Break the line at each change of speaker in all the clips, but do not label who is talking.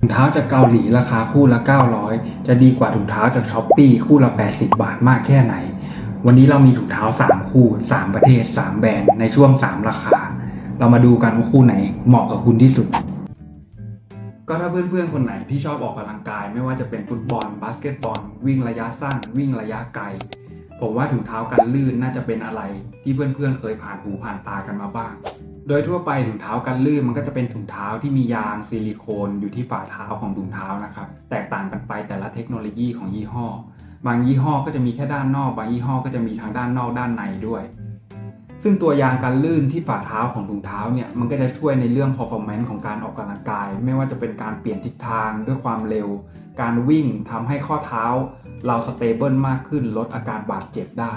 เท้าจากเกาหลีราคาคู่ละ900จะดีกว่าถุงเท้าจากช้อปปี้คู่ละ80 บาทมากแค่ไหนวันนี้เรามีถุงเท้า3คู่3ประเทศ3แบรนด์ในช่วง3ราคาเรามาดูกันว่าคู่ไหนเหมาะกับคุณที่สุดก็ถ้าเพื่อนๆคนไหนที่ชอบออกกำลังกายไม่ว่าจะเป็นฟุตบอลบาสเกตบอลวิ่งระยะสั้นวิ่งระยะไกลผมว่าถุงเท้ากันลื่นน่าจะเป็นอะไรที่เพื่อนๆเคยผ่านหูผ่านตากันมาบ้างโดยทั่วไปถุงเท้ากันลื่นมันก็จะเป็นถุงเท้าที่มียางซิลิโคนอยู่ที่ฝ่าเท้าของถุงเท้านะครับแตกต่างกันไปแต่ละเทคโนโลยีของยี่ห้อบางยี่ห้อก็จะมีแค่ด้านนอกบางยี่ห้อก็จะมีทั้งด้านนอกด้านในด้วยซึ่งตัวยางกันลื่นที่ฝ่าเท้าของถุงเท้าเนี่ยมันก็จะช่วยในเรื่อง performance ของการออกกำลังกายไม่ว่าจะเป็นการเปลี่ยนทิศทางด้วยความเร็วการวิ่งทำให้ข้อเท้าเราสเตเบิลมากขึ้นลดอาการบาดเจ็บได้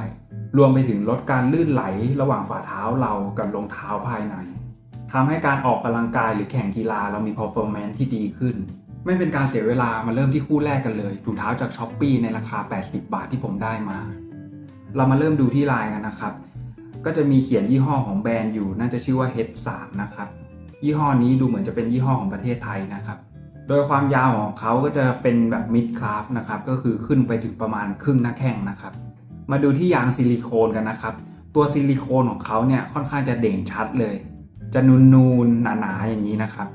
รวมไปถึงลดการลื่นไหลระหว่างฝ่าเท้าเรากับรองเท้าภายในทำให้การออกกำลังกายหรือแข่งกีฬาเรามี performance ที่ดีขึ้นไม่เป็นการเสียเวลามาเริ่มที่คู่แรกกันเลยถุงเท้าจาก Shopee ในราคา80 บาทที่ผมได้มาเรามาเริ่มดูที่ลายกันนะครับก็จะมีเขียนยี่ห้อของแบรนด์อยู่น่าจะชื่อว่า H3 นะครับยี่ห้อนี้ดูเหมือนจะเป็นยี่ห้อของประเทศไทยนะครับโดยความยาวของเขาก็จะเป็นแบบ mid calf นะครับก็คือขึ้นไปถึงประมาณครึ่งหน้าแข้งนะครับมาดูที่ยางซิลิโคนกันนะครับตัวซิลิโคนของเขาเนี่ยค่อนข้างจะเด่นชัดเลยจะนูนๆหนาๆอย่างนี้นะครับ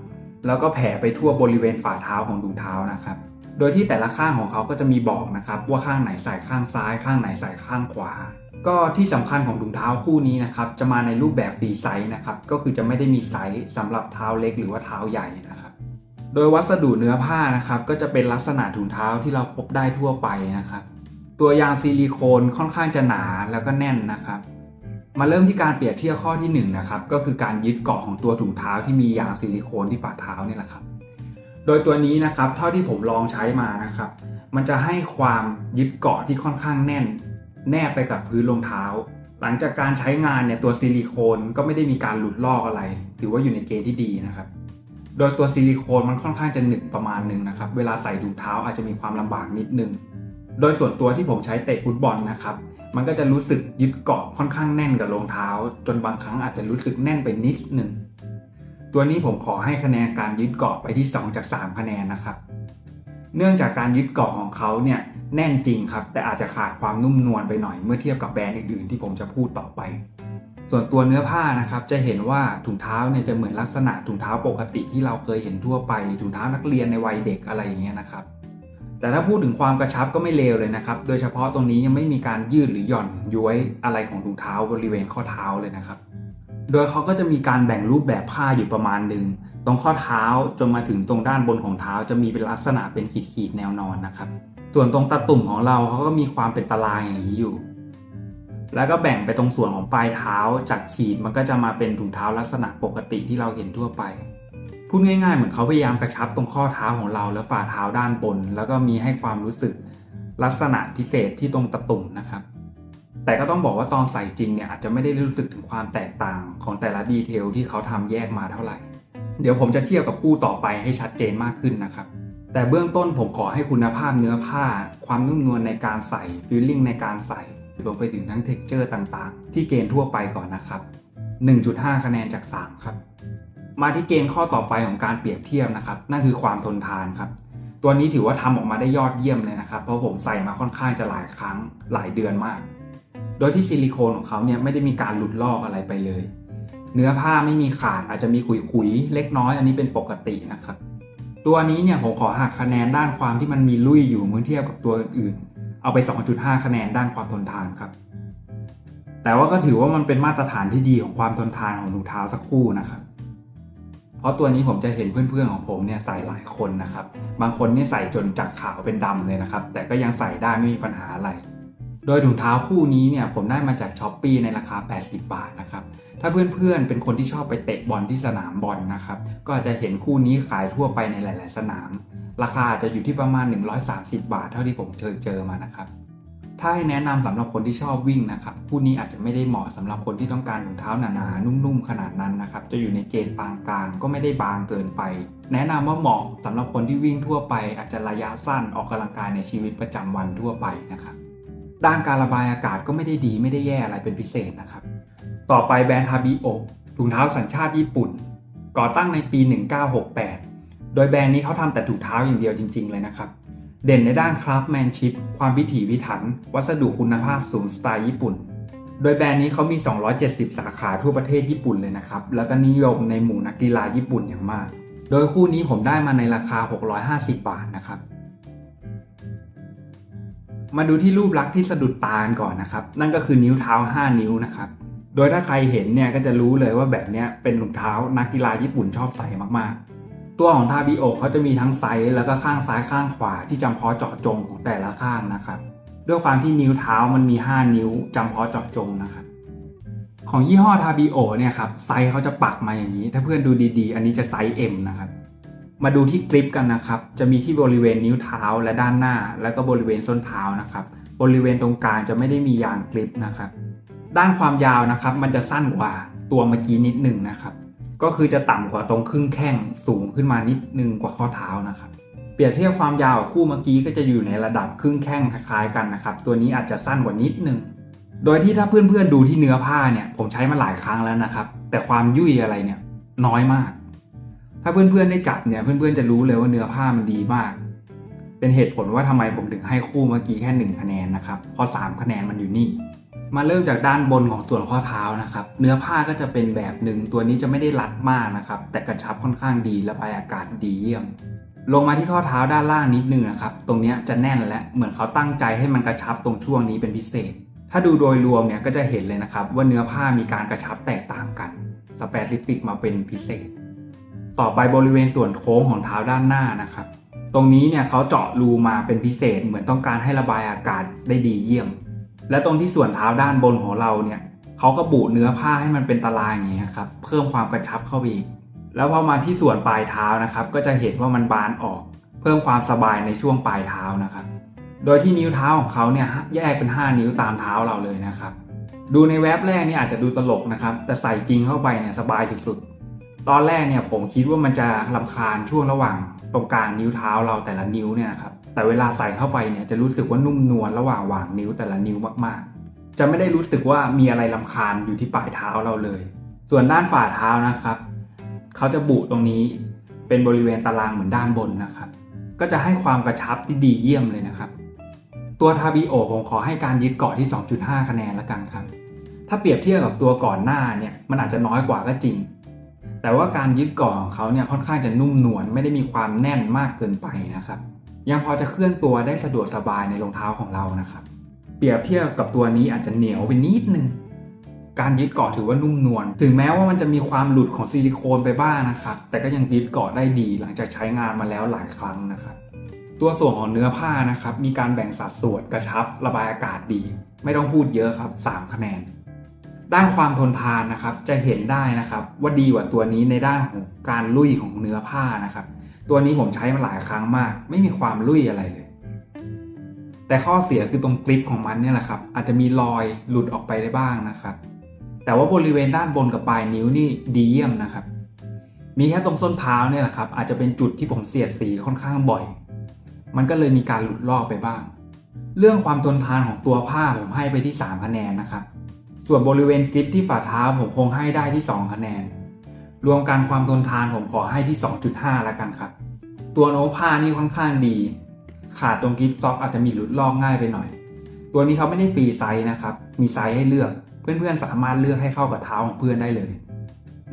แล้วก็แผ่ไปทั่วบริเวณฝ่าเท้าของถุงเท้านะครับโดยที่แต่ละข้างของเขาก็จะมีบอกนะครับว่าข้างไหนใส่ข้างซ้ายข้างไหนใส่ข้างขวาก็ที่สำคัญของถุงเท้าคู่นี้นะครับจะมาในรูปแบบฟรีไซส์นะครับก็คือจะไม่ได้มีไซส์สำหรับเท้าเล็กหรือว่าเท้าใหญ่นะครับโดยวัสดุเนื้อผ้านะครับก็จะเป็นลักษณะถุงเท้าที่เราพบได้ทั่วไปนะครับตัวยางซิลิโคนค่อนข้างจะหนาแล้วก็แน่นนะครับมาเริ่มที่การเปรียบเทียบข้อที่1นะครับก็คือการยึดเกาะของตัวถุงเท้าที่มียางซิลิโคนที่ฝ่าเท้านี่แหละครับโดยตัวนี้นะครับเท่าที่ผมลองใช้มานะครับมันจะให้ความยึดเกาะที่ค่อนข้างแน่นแนบไปกับพื้นรองเท้าหลังจากการใช้งานเนี่ยตัวซิลิโคนก็ไม่ได้มีการหลุดลอกอะไรถือว่าอยู่ในเกณฑ์ที่ดีนะครับโดยตัวซิลิโคนมันค่อนข้างจะหนึบประมาณนึงนะครับเวลาใส่ถุงเท้าอาจจะมีความลำบากนิดนึงโดยส่วนตัวที่ผมใช้เตะฟุตบอลนะครับมันก็จะรู้สึกยึดเกาะค่อนข้างแน่นกับรองเท้าจนบางครั้งอาจจะรู้สึกแน่นไปนิดนึงตัวนี้ผมขอให้คะแนนการยึดเกาะไปที่2จาก3คะแนนนะครับเนื่องจากการยึดเกาะของเขาเนี่ยแน่นจริงครับแต่อาจจะขาดความนุ่มนวลไปหน่อยเมื่อเทียบกับแบรนด์อื่นๆที่ผมจะพูดต่อไปส่วนตัวเนื้อผ้านะครับจะเห็นว่าถุงเท้าเนี่ยจะเหมือนลักษณะถุงเท้าปกติที่เราเคยเห็นทั่วไปถุงเท้านักเรียนในวัยเด็กอะไรอย่างเงี้ยนะครับแต่ถ้าพูดถึงความกระชับก็ไม่เลวเลยนะครับโดยเฉพาะตรงนี้ยังไม่มีการยืดหรือหย่อนย้วยอะไรของถุงเท้าบริเวณข้อเท้าเลยนะครับโดยเขาก็จะมีการแบ่งรูปแบบผ้าอยู่ประมาณหนึ่งตรงข้อเท้าจนมาถึงตรงด้านบนของเท้าจะมีเป็นลักษณะเป็นขีดๆแนวนอนนะครับส่วนตรงตะตุ่มของเราเขาก็มีความเป็นตารางอย่างนี้อยู่แล้วก็แบ่งไปตรงส่วนของปลายเท้าจากขีดมันก็จะมาเป็นถุงเท้าลักษณะปกติที่เราเห็นทั่วไปพูดง่ายๆเหมือนเขาพยายามกระชับตรงข้อเท้าของเราและฝ่าเท้าด้านบนแล้วก็มีให้ความรู้สึกลักษณะพิเศษที่ตรงตะตุ่มนะครับแต่ก็ต้องบอกว่าตอนใส่จริงเนี่ยอาจจะไม่ได้รู้สึกถึงความแตกต่างของแต่ละดีเทลที่เขาทำแยกมาเท่าไหร่เดี๋ยวผมจะเทียบกับคู่ต่อไปให้ชัดเจนมากขึ้นนะครับแต่เบื้องต้นผมขอให้คุณภาพเนื้อผ้าความนุ่มนวลในการใส่ฟีลลิ่งในการใส่รวมไปถึงทั้งเท็กเจอร์ต่างๆที่เกณฑ์ทั่วไปก่อนนะครับ 1.5 คะแนนจาก3ครับมาที่เกณฑ์ข้อต่อไปของการเปรียบเทียบนะครับนั่นคือความทนทานครับตัวนี้ถือว่าทำออกมาได้ยอดเยี่ยมเลยนะครับเพราะผมใส่มาค่อนข้างจะหลายครั้งหลายเดือนมากโดยที่ซิลิโคนของเขาเนี่ยไม่ได้มีการหลุดลอกอะไรไปเลยเนื้อผ้าไม่มีขาดอาจจะมีขุยๆเล็กน้อยอันนี้เป็นปกตินะครับตัวนี้เนี่ยผมขอหักคะแนนด้านความที่มันมีลุ่ยอยู่เมื่อเทียบกับตัวอื่นๆเอาไป 2.5 คะแนนด้านความทนทานครับแต่ว่าก็ถือว่ามันเป็นมาตรฐานที่ดีของความทนทานของถุงเท้าสักคู่นะครับเพราะตัวนี้ผมจะเห็นเพื่อนๆของผมเนี่ยใส่หลายคนนะครับบางคนนี่ใส่จนจากขาวเป็นดำเลยนะครับแต่ก็ยังใส่ได้ไม่มีปัญหาอะไรโดยถุงเท้าคู่นี้เนี่ยผมได้มาจาก Shopee ในราคา80 บาทนะครับถ้าเพื่อนๆเป็นคนที่ชอบไปเตะบอลที่สนามบอลนะครับก็อาจจะเห็นคู่นี้ขายทั่วไปในหลายๆสนามราคาจะอยู่ที่ประมาณ130 บาทเท่าที่ผมเจอมานะครับถ้าให้แนะนำสำหรับคนที่ชอบวิ่งนะครับคู่นี้อาจจะไม่ได้เหมาะสำหรับคนที่ต้องการถุงเท้าหนาๆนุ่มๆขนาดนั้นนะครับจะอยู่ในเกณฑ์ปานกลางก็ไม่ได้บางเกินไปแนะนำว่าเหมาะสำหรับคนที่วิ่งทั่วไปอาจจะระยะสั้นออกกำลังกายในชีวิตประจำวันทั่วไปนะครับด้านการระบายอากาศก็ไม่ได้ดีไม่ได้แย่อะไรเป็นพิเศษนะครับต่อไปแบรนด์ทาบิโอะถุงเท้าสัญชาติญี่ปุ่นก่อตั้งในปี 1968 โดยแบรนด์นี้เขาทำแต่ถุงเท้าอย่างเดียวจริงๆเลยนะครับเด่นในด้านคราฟต์แมนชิพความพิถีพิถันวัสดุคุณภาพสูงสไตล์ญี่ปุ่นโดยแบรนด์นี้เขามี270สาขาทั่วประเทศญี่ปุ่นเลยนะครับแล้วก็นิยมในหมู่นักกีฬาญี่ปุ่นอย่างมากโดยคู่นี้ผมได้มาในราคา650 บาทนะครับมาดูที่รูปลักษณ์ที่สะดุดตาก่อนนะครับนั่นก็คือนิ้วเท้า5นิ้วนะครับโดยถ้าใครเห็นเนี่ยก็จะรู้เลยว่าแบบนี้เป็นรองเท้านักกีฬาญี่ปุ่นชอบใส่มากๆตัวของทาบิโอเขาจะมีทั้งไซส์แล้วก็ข้างซ้ายข้างขวาที่จำเพาะเจาะจงของแต่ละข้างนะครับด้วยความที่นิ้วเท้ามันมี5นิ้วจำเพาะเจาะจงนะครับของยี่ห้อทาบิโอเนี่ยครับไซส์เขาจะปักมาอย่างนี้ถ้าเพื่อนดูดีๆอันนี้จะไซส์ M นะครับมาดูที่กริปกันนะครับจะมีที่บริเวณนิ้วเท้าและด้านหน้าแล้วก็บริเวณส้นเท้านะครับบริเวณตรงกลางจะไม่ได้มียางกริปนะครับด้านความยาวนะครับมันจะสั้นกว่าตัวเมื่อกี้นิดนึงนะครับก็คือจะต่ำกว่าตรงครึ่งแข้งสูงขึ้นมานิดนึงกว่าข้อเท้านะครับเปรียบเทียบความยาวคู่เมื่อกี้ก็จะอยู่ในระดับครึ่งแข้งคล้ายๆกันนะครับตัวนี้อาจจะสั้นกว่านิดนึงโดยที่ถ้าเพื่อนๆดูที่เนื้อผ้าเนี่ยผมใช้มาหลายครั้งแล้วนะครับแต่ความยุ่ยอะไรเนี่ยน้อยมากถ้าเพื่อนๆได้จับเนี่ยเพื่อนๆจะรู้เลยว่าเนื้อผ้ามันดีมากเป็นเหตุผลว่าทำไมผมถึงให้คู่เมื่อกี้แค่1คะแนนนะครับเพราะ3คะแนนมันอยู่นี่มาเริ่มจากด้านบนของส่วนข้อเท้านะครับเนื้อผ้าก็จะเป็นแบบหนึ่งตัวนี้จะไม่ได้รัดมากนะครับแต่กระชับค่อนข้างดีระบายอากาศดีเยี่ยมลงมาที่ข้อเท้าด้านล่างนิดนึงนะครับตรงนี้จะแน่นและเหมือนเขาตั้งใจให้มันกระชับตรงช่วงนี้เป็นพิเศษถ้าดูโดยรวมเนี่ยก็จะเห็นเลยนะครับว่าเนื้อผ้ามีการกระชับแตกต่างกันสเปซิฟิกมาเป็นพิเศษต่อไปบริเวณส่วนโค้งของเท้าด้านหน้านะครับตรงนี้เนี่ยเขาเจาะรูมาเป็นพิเศษเหมือนต้องการให้ระบายอากาศได้ดีเยี่ยมและตรงที่ส่วนเท้าด้านบนของเราเนี่ยเขาก็บุเนื้อผ้าให้มันเป็นตารางอย่างนี้ครับเพิ่มความกระชับเข้าไปอีกแล้วพอมาที่ส่วนปลายเท้านะครับก็จะเห็นว่ามันบานออกเพิ่มความสบายในช่วงปลายเท้านะครับโดยที่นิ้วเท้าของเขาเนี่ยแยกเป็น5นิ้วตามเท้าเราเลยนะครับดูในแว็บแรกนี่อาจจะดูตลกนะครับแต่ใส่จริงเข้าไปเนี่ยสบายสุดๆตอนแรกเนี่ยผมคิดว่ามันจะรำคาญช่วงระหว่างตรงกลางนิ้วเท้าเราแต่ละนิ้วเนี่ยนะครับแต่เวลาใส่เข้าไปเนี่ยจะรู้สึกว่านุ่มนวลระหว่างนิ้วแต่ละนิ้วมากๆจะไม่ได้รู้สึกว่ามีอะไรรำคาญอยู่ที่ปลายเท้าเราเลยส่วนด้านฝ่าเท้านะครับเขาจะบุตรงนี้เป็นบริเวณตารางเหมือนด้านบนนะครับก็จะให้ความกระชับที่ดีเยี่ยมเลยนะครับตัวทาบิโอผมขอให้การยึดเกาะที่ 2.5 คะแนนแล้วกันครับถ้าเปรียบเทียบกับตัวก่อนหน้าเนี่ยมันอาจจะน้อยกว่าก็จริงแต่ว่าการยึดเกาะของเขาเนี่ยค่อนข้างจะนุ่มนวลไม่ได้มีความแน่นมากเกินไปนะครับยังพอจะเคลื่อนตัวได้สะดวกสบายในรองเท้าของเรานะครับเปรียบเทียบกับตัวนี้อาจจะเหนียวไปนิดนึงการยึดเกาะถือว่านุ่มนวลถึงแม้ว่ามันจะมีความหลุดของซิลิโคนไปบ้างนะครับแต่ก็ยังยึดเกาะได้ดีหลังจากใช้งานมาแล้วหลายครั้งนะครับตัวส่วนของเนื้อผ้านะครับมีการแบ่งสัดส่วนกระชับระบายอากาศดีไม่ต้องพูดเยอะครับ3คะแนนด้านความทนทานนะครับจะเห็นได้นะครับว่าดีกว่าตัวนี้ในด้านของการลุ่ยของเนื้อผ้านะครับตัวนี้ผมใช้มาหลายครั้งมากไม่มีความลุ่ยอะไรเลยแต่ข้อเสียคือตรงกริปของมันเนี่ยแหละครับอาจจะมีรอยหลุดออกไปได้บ้างนะครับแต่ว่าบริเวณด้านบนกับปลายนิ้วนี่ดีเยี่ยมนะครับมีแค่ตรงส้นเท้าเนี่ยแหละครับอาจจะเป็นจุดที่ผมเสียดสีค่อนข้างบ่อยมันก็เลยมีการหลุดลอกไปบ้างเรื่องความทนทานของตัวผ้าผมให้ไปที่3คะแนนนะครับส่วนบริเวณกริปที่ฝ่าเท้าผมคงให้ได้ที่2คะแนนรวมกันความทนทานผมขอให้ที่ 2.5 แล้วกันครับตัวโน้ผ้านี่ค่อนข้างดีขาดตรงกริปซ็อกอาจจะมีหลุดลอกง่ายไปหน่อยตัวนี้เขาไม่ได้ฟรีไซส์นะครับมีไซส์ให้เลือกเพื่อนๆสามารถเลือกให้เข้ากับเท้าของเพื่อนได้เลย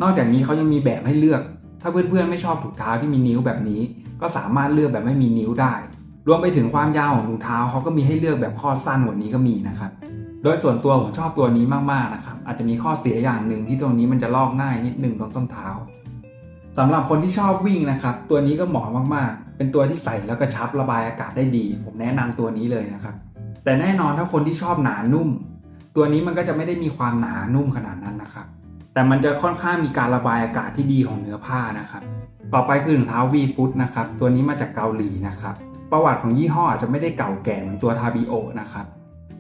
นอกจากนี้เขายังมีแบบให้เลือกถ้าเพื่อนๆไม่ชอบถุงเท้าที่มีนิ้วแบบนี้ก็สามารถเลือกแบบไม่มีนิ้วได้รวมไปถึงความยาวของถุงเท้าเขาก็มีให้เลือกแบบข้อสั้นกว่านี้ก็มีนะครับโดยส่วนตัวผมชอบตัวนี้มากๆนะครับอาจจะมีข้อเสียอย่างหนึ่งที่ตรงนี้มันจะลอกง่ายนิดนึงตรงต้นเท้าสำหรับคนที่ชอบวิ่งนะครับตัวนี้ก็เหมาะมากๆเป็นตัวที่ใส่แล้วกระชับระบายอากาศได้ดีผมแนะนำตัวนี้เลยนะครับแต่แน่นอนถ้าคนที่ชอบหนานุ่มตัวนี้มันก็จะไม่ได้มีความหนานุ่มขนาดนั้นนะครับแต่มันจะค่อนข้างมีการระบายอากาศที่ดีของเนื้อผ้านะครับต่อไปคือถุงเท้า V Foot นะครับตัวนี้มาจากเกาหลีนะครับประวัติของยี่ห้ออาจจะไม่ได้เก่าแก่เหมือนตัวทาบิโอนะครับ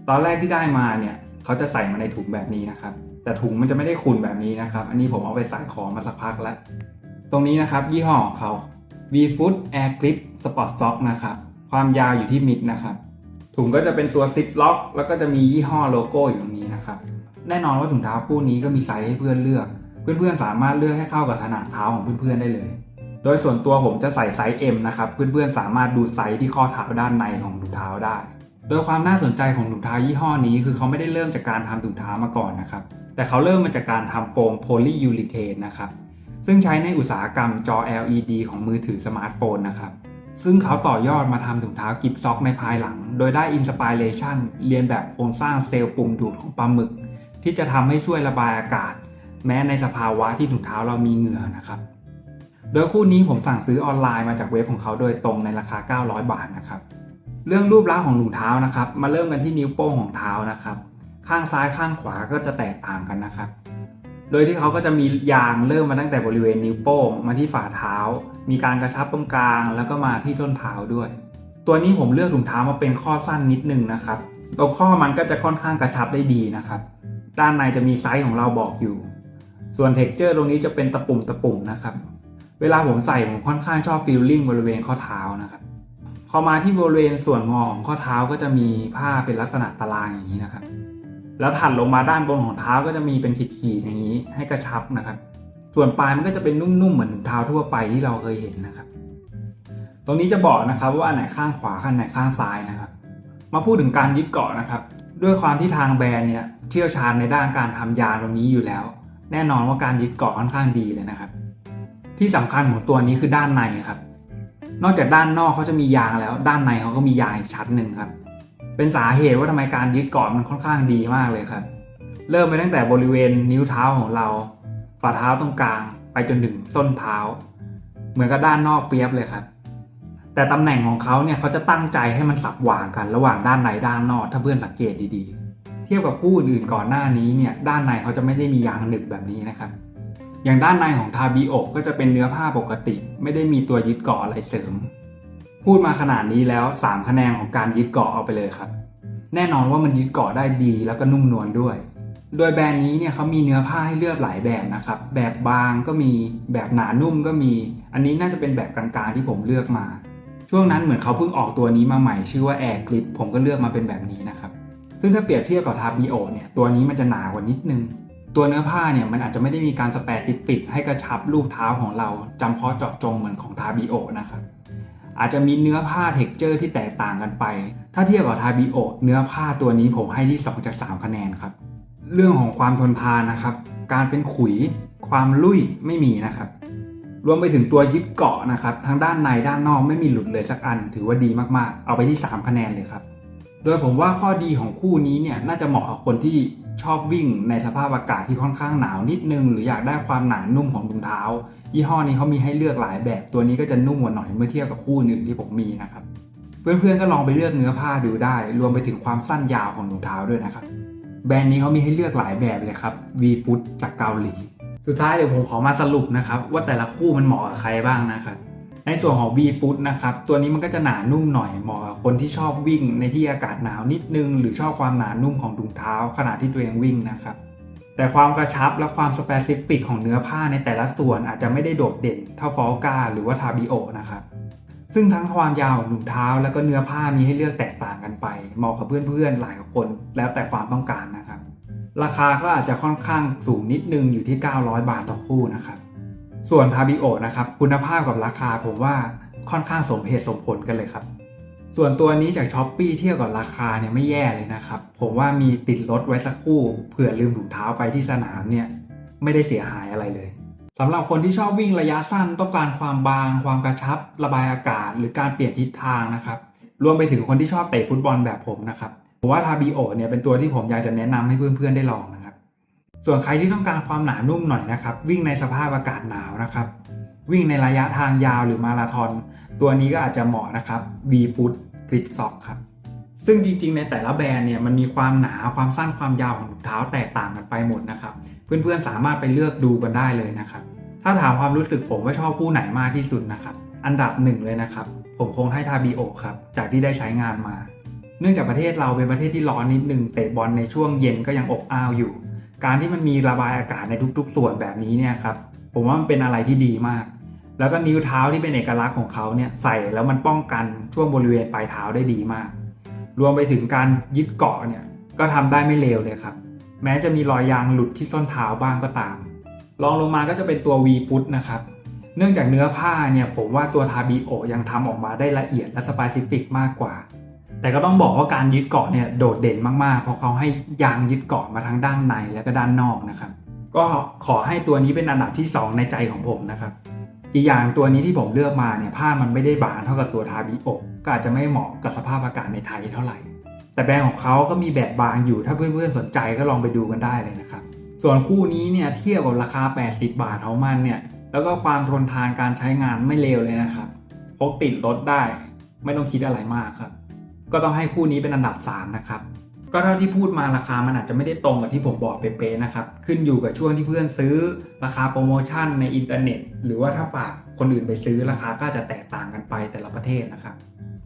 ตอนแรกที่ได้มาเนี่ยเขาจะใส่มาในถุงแบบนี้นะครับแต่ถุงมันจะไม่ได้ขุ่นแบบนี้นะครับอันนี้ผมเอาไปใส่ของมาสักพักแล้วตรงนี้นะครับยี่ห้อของเขา V Foot Air Grip Sport Sock นะครับความยาวอยู่ที่มิดนะครับถุงก็จะเป็นตัวซิปล็อกแล้วก็จะมียี่ห้อโลโก้อยู่ตรงนี้นะครับแน่นอนว่าถุงเท้าคู่นี้ก็มีไซส์ให้เพื่อนเลือกเพื่อนๆสามารถเลือกให้เข้ากับขนาดเท้าของเพื่อนๆได้เลย โดยส่วนตัวผมจะใส่ไซส์ M นะครับเพื่อนๆสามารถดูไซส์ที่ข้อเท้าด้านในของถุงเท้าได้โดยความน่าสนใจของถุงเท้ายี่ห้อนี้คือเขาไม่ได้เริ่มจากการทำถุงเท้ามาก่อนนะครับแต่เขาเริ่มมาจากการทำโฟมโพลียูริเทนนะครับซึ่งใช้ในอุตสาหกรรมจอ LED ของมือถือสมาร์ทโฟนนะครับซึ่งเขาต่อยอดมาทำถุงเท้ากิบซ็อกในภายหลังโดยได้อินสปิเรชันเรียนแบบโครงสร้างเซลล์ปุ่มดูดของปลาหมึกที่จะทำให้ช่วยระบายอากาศแม้ในสภาวะที่ถุงเท้าเรามีเหงื่อนะครับโดยคู่นี้ผมสั่งซื้อออนไลน์มาจากเว็บของเขาโดยตรงในราคา900 บาทนะครับเรื่องรูปลักษณ์ของถุงเท้านะครับมาเริ่มกันที่นิ้วโป้งของเท้านะครับข้างซ้ายข้างขวาก็จะแตกต่างกันนะครับโดยที่เขาก็จะมียางเริ่มมาตั้งแต่บริเวณนิ้วโป้งมาที่ฝ่าเท้ามีการกระชับตรงกลางแล้วก็มาที่ส้นเท้าด้วยตัวนี้ผมเลือกถุงเท้ามาเป็นข้อสั้นนิดนึงนะครับตัวข้อมันก็จะค่อนข้างกระชับได้ดีนะครับด้านในจะมีไซส์ของเราบอกอยู่ส่วนเท็กเจอร์ตรงนี้จะเป็นตะปุ่มนะครับเวลาผมใส่ผมค่อนข้างชอบฟีลลิ่งบริเวณข้อเท้านะครับพอมาที่บริเวณส่วนงอของข้อเท้าก็จะมีผ้าเป็นลักษณะตารางอย่างนี้นะครับแล้วถัดลงมาด้านบนของเท้าก็จะมีเป็นขีดๆอย่างนี้ให้กระชับนะครับส่วนปลายมันก็จะเป็นนุ่มๆเหมือนถุงเท้าทั่วไปที่เราเคยเห็นนะครับตรงนี้จะบอกนะครับว่าอันไหนข้างขวาอันไหนข้างซ้ายนะครับมาพูดถึงการยึดเกาะนะครับด้วยความที่ทางแบรนด์เนี่ยเชี่ยวชาญในด้านการทำยางตรงนี้อยู่แล้วแน่นอนว่าการยึดเกาะค่อนข้างดีเลยนะครับที่สำคัญของตัวนี้คือด้านในครับนอกจากด้านนอกเขาจะมียางแล้วด้านในเขาก็มียางอีกชั้นหนึ่งครับเป็นสาเหตุว่าทำไมการยึดเกาะมันค่อนข้างดีมากเลยครับเริ่มไปตั้งแต่บริเวณนิ้วเท้าของเราฝ่าเท้าตรงกลางไปจนถึงส้นเท้าเหมือนกับด้านนอกเปียบเลยครับแต่ตำแหน่งของเขาเนี่ยเขาจะตั้งใจให้มันสับหว่างกันระหว่างด้านในด้านนอกถ้าเพื่อนสังเกตดีๆเทียบกับคู่อื่นก่อนหน้านี้เนี่ยด้านในเขาจะไม่ได้มียางหนึบแบบนี้นะครับอย่างด้านในของทาบิโอก็จะเป็นเนื้อผ้าปกติไม่ได้มีตัวยึดเกาะอะไรเสริมพูดมาขนาดนี้แล้ว3คะแนนของการยึดเกาะเอาไปเลยครับแน่นอนว่ามันยึดเกาะได้ดีแล้วก็นุ่มนวลด้วยโดยแบรนด์นี้เนี่ยเขามีเนื้อผ้าให้เลือกหลายแบบนะครับแบบบางก็มีแบบหนานุ่มก็มีอันนี้น่าจะเป็นแบบกลางๆที่ผมเลือกมาช่วงนั้นเหมือนเขาเพิ่งออกตัวนี้มาใหม่ชื่อว่า Air Grip ผมก็เลือกมาเป็นแบบนี้นะครับซึ่งถ้าเปรียบเทียบกับทาบิโอเนี่ยตัวนี้มันจะหนากว่านิดนึงตัวเนื้อผ้าเนี่ยมันอาจจะไม่ได้มีการสเปซิฟิกให้กระชับรูปเท้าของเราจำเพาะเจาะจงเหมือนของทาบิโอนะครับอาจจะมีเนื้อผ้าเท็กเจอร์ที่แตกต่างกันไปถ้าเทียบกับทาบิโอเนื้อผ้าตัวนี้ผมให้ที่2 จาก 3 คะแนนครับเรื่องของความทนทานนะครับการเป็นขุยความลุ่ยไม่มีนะครับรวมไปถึงตัวยึดเกาะนะครับทั้งด้านในด้านนอกไม่มีหลุดเลยสักอันถือว่าดีมากๆเอาไปที่3 คะแนนเลยครับโดยผมว่าข้อดีของคู่นี้เนี่ยน่าจะเหมาะกับคนที่ชอบวิ่งในสภาพอากาศที่ค่อนข้างหนาวนิดนึงหรืออยากได้ความหนานุ่มของถุงเท้ายี่ห้อนี้เขามีให้เลือกหลายแบบตัวนี้ก็จะนุ่มกว่าหน่อยเมื่อเทียบกับคู่อื่นที่ผมมีนะครับเพื่อนๆก็ลองไปเลือกเนื้อผ้าดูได้รวมไปถึงความสั้นยาวของถุงเท้าด้วยนะครับแบรนด์นี้เขามีให้เลือกหลายแบบเลยครับ V-Foot จากเกาหลีสุดท้ายเดี๋ยวผมขอมาสรุปนะครับว่าแต่ละคู่มันเหมาะกับใครบ้างนะครับในส่วนของ V-Foot นะครับตัวนี้มันก็จะหนานุ่มหน่อยเหมาะกับคนที่ชอบวิ่งในที่อากาศหนาวนิดนึงหรือชอบความหนานุ่มของถุงเท้าขณะที่ตัวเองวิ่งนะครับแต่ความกระชับและความสเปซิฟิกของเนื้อผ้าในแต่ละส่วนอาจจะไม่ได้โดดเด่นเท่าฟอลกาหรือว่าทาบิโอนะครับซึ่งทั้งความยาวของถุงเท้าและก็เนื้อผ้ามีให้เลือกแตกต่างกันไปเหมาะกับเพื่อนๆหลายคนแล้วแต่ความต้องการนะครับราคาก็อาจจะค่อนข้างสูงนิดนึงอยู่ที่900 บาทต่อคู่นะครับส่วนทาบิโอนะครับคุณภาพกับราคาผมว่าค่อนข้างสมเหตุสมผลกันเลยครับส่วนตัวนี้จาก Shopee เทียบกับราคาเนี่ยไม่แย่เลยนะครับผมว่ามีติดรถไว้สักคู่เผื่อลืมถุงเท้าไปที่สนามเนี่ยไม่ได้เสียหายอะไรเลยสำหรับคนที่ชอบวิ่งระยะสั้นต้องการความบางความกระชับระบายอากาศหรือการเปลี่ยนทิศทางนะครับรวมไปถึงคนที่ชอบเตะฟุตบอลแบบผมนะครับผมว่าทาบิโอเนี่ยเป็นตัวที่ผมอยากจะแนะนำให้เพื่อนๆได้ลองนะครับส่วนใครที่ต้องการความหนานุ่มหน่อยนะครับวิ่งในสภาพอากาศหนาวนะครับวิ่งในระยะทางยาวหรือมาราธอนตัวนี้ก็อาจจะเหมาะนะครับ V-Foot Grip Sock ครับซึ่งจริงๆในแต่ละแบรนด์เนี่ยมันมีความหนาความสั้นความยาวของถุงเท้าแตกต่างกันไปหมดนะครับเพื่อนๆสามารถไปเลือกดูกันได้เลยนะครับถ้าถามความรู้สึกผมว่าชอบคู่ไหนมากที่สุดนะครับอันดับ1เลยนะครับผมคงให้ทาบิโอครับจากที่ได้ใช้งานมาเนื่องจากประเทศเราเป็นประเทศที่ร้อนนิดนึงเตะบอลในช่วงเย็นก็ยังอบอ้าวอยู่การที่มันมีระบายอากาศในทุกๆส่วนแบบนี้เนี่ยครับผมว่ามันเป็นอะไรที่ดีมากแล้วก็นิ้วเท้าที่เป็นเอกลักษณ์ของเขาเนี่ยใส่แล้วมันป้องกันช่วงบริเวณปลายเท้าได้ดีมากรวมไปถึงการยึดเกาะเนี่ยก็ทำได้ไม่เลวเลยครับแม้จะมีรอยยางหลุดที่ส้นเท้าบ้างก็ตามรองลงมาก็จะเป็นตัว V-Foot นะครับ เนื่องจากเนื้อผ้าเนี่ยผมว่าตัวทาบิโอยังทำออกมาได้ละเอียดและสเปซิฟิกมากกว่าแต่ก็ต้องบอกว่าการยึดเกาะเนี่ยโดดเด่นมากๆเพราะเขาให้ยางยึดเกาะมาทั้งด้านในและก็ด้านนอกนะครับก็ขอให้ตัวนี้เป็นอันดับที่2ในใจของผมนะครับอีกอย่างตัวนี้ที่ผมเลือกมาเนี่ยผ้ามันไม่ได้บางเท่ากับตัวทาบิโอก็อาจจะไม่เหมาะกับสภาพอากาศในไทยเท่าไหร่แต่แบรนด์ของเขาก็มีแบบบางอยู่ถ้าเพื่อนๆสนใจก็ลองไปดูกันได้เลยนะครับส่วนคู่นี้เนี่ยเทียบกับราคา80 บาทของมันเนี่ยแล้วก็ความทนทานการใช้งานไม่เลวเลยนะครับพกติดรถได้ไม่ต้องคิดอะไรมากครับก็ต้องให้คู่นี้เป็นอันดับ3นะครับก็เท่าที่พูดมาราคามันอาจจะไม่ได้ตรงกับที่ผมบอกเป๊ะๆนะครับขึ้นอยู่กับช่วงที่เพื่อนซื้อราคาโปรโมชั่นในอินเทอร์เน็ตหรือว่าถ้าฝากคนอื่นไปซื้อราคาก็จะแตกต่างกันไปแต่ละประเทศนะครับ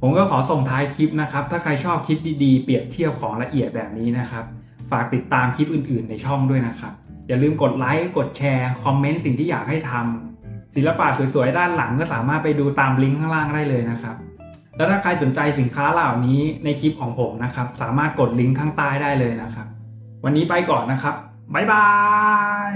ผมก็ขอส่งท้ายคลิปนะครับถ้าใครชอบคลิปดีๆเปรียบเทียบของละเอียดแบบนี้นะครับฝากติดตามคลิปอื่นๆในช่องด้วยนะครับอย่าลืมกดไลค์กดแชร์คอมเมนต์สิ่งที่อยากให้ทำศิลปะสวยๆด้านหลังก็สามารถไปดูตามลิงก์ข้างล่างได้เลยนะครับแล้วถ้าใครสนใจสินค้าเหล่านี้ในคลิปของผมนะครับสามารถกดลิงก์ข้างใต้ได้เลยนะครับวันนี้ไปก่อนนะครับบ๊ายบาย